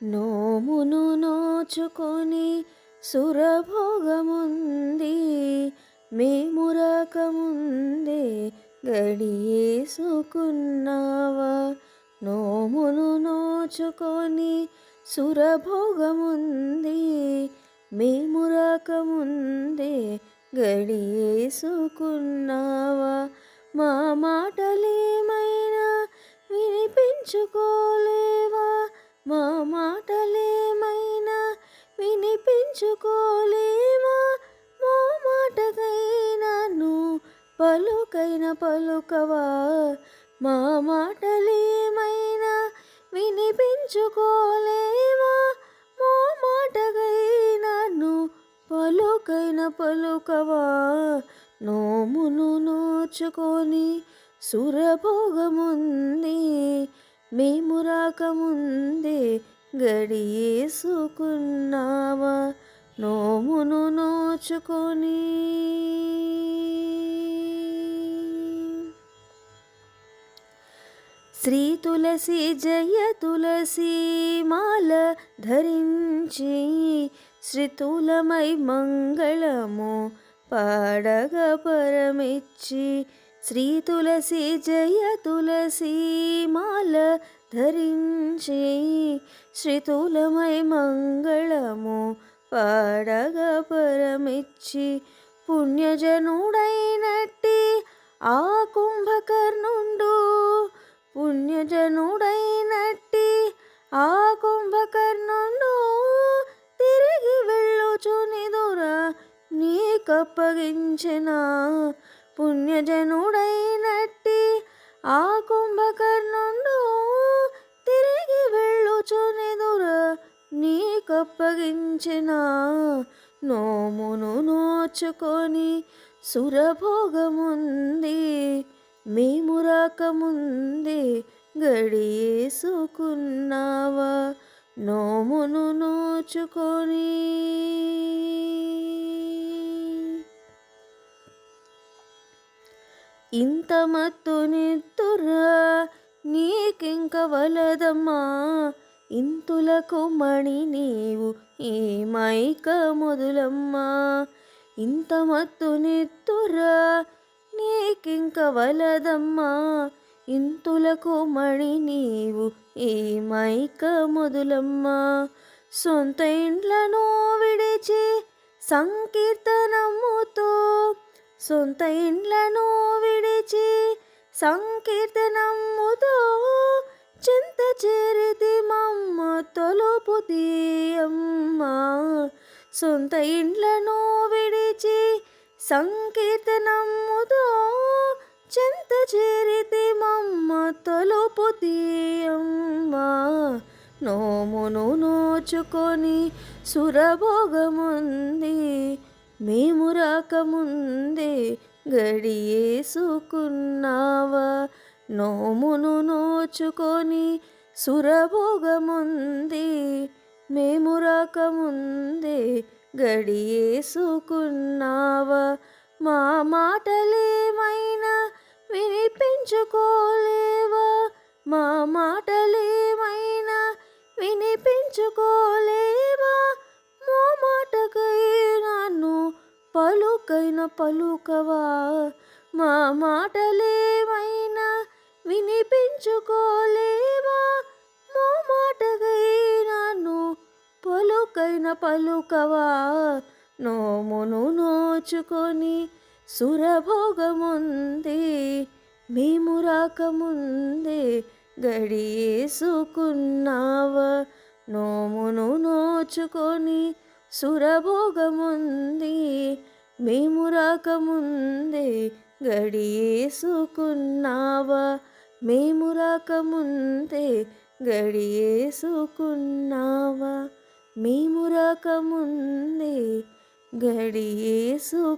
నోమును నోచుకొని సురభోగముంది మేము రాకముందే గడియేసుకున్నావా. నోమును నోచుకొని సురభోగముంది మేము రాకముందే గడియేసుకున్నావా. మా మాటలేమైనా వినిపించుకోలేవా, మా మాటలేమైనా వినిపించుకోలేవా. మా మాటకైనా నువ్వు పలుకైన పలుకవా. మా మాటలేమైనా వినిపించుకోలేవా. మా మాటకైనా నువ్వు పలుకైన పలుకవా. నోమును నోచుకొని సురభోగముంది మేము రాకముందే గడియేసుకున్నావా. నోమును నోచుకొని శ్రీ తులసి జయ తులసి మాల ధరించి శ్రీతులమై మంగళము పాడగ పరమిచ్చి. శ్రీ తులసి జయ తులసి మాల ధరించి శ్రీతులమై మంగళము పాడగ పరమిచ్చి. పుణ్యజనుడైనట్టి ఆ కుంభకర్ణుండు, పుణ్యజనుడైనట్టి ఆ కుంభకర్ణుండు తిరిగి వెళ్ళుచునిదురా నీకప్పగించిన. పుణ్యజనుడైనట్టి ఆ కుంభకర్ణుండు తిరిగి వెళ్ళుచునిదురా నీకప్పగించిన. నోమును నోచుకొని సురభోగముంది మేము రాకముందే గడియేసుకున్నావా. నోమును నోచుకొని ఇంత మత్తునిత్తురా నీకింక వలదమ్మా. ఇంతులకు మణి నీవు ఈ మైక మొదలమ్మా. ఇంత మత్తునిత్తురా నీకింక వలదమ్మా. ఇంతులకు మణి నీవు ఈ మైక మొదలమ్మా. సొంత ఇండ్లను విడిచి సంకీర్తనముతో, సొంత ఇండ్లను విడిచి సంకీర్తనముతో చింత చేరితి మమ్మ తలుపు తీయమ్మా. సొంత ఇండ్లను విడిచి సంకీర్తనముతో చింత చేరితి మమ్మ తలుపు తీయమ్మా. నోమును నోచుకొని సురభోగముంది మేము రాకముందే గడియేసుకున్నావా. నోమును నోచుకొని సురభోగముంది మేము రాకముందే గడియేసుకున్నావా. మా మాటలేమైనా వినిపించుకోలేవా, మా మాటలేమైనా వినిపించుకోలేవా. మా మాటకైనా నువ్వు పలుకైన పలుకవా. మా మాటలేమైనా వినిపించుకోలేవా. మా మాటకైనా నువ్వు పలుకైన పలుకవా. నోమును నోచుకొని సురభోగముంది మేము రాకముందే గడియేసుకున్నావా. నోమును నోచుకొని సురభోగముంది మేము రాకముందే గడియేసుకున్నావా. మేము రాకముందే గడియేసుకున్నావా. మేము రాకముందే గడియేసుకున్నావా.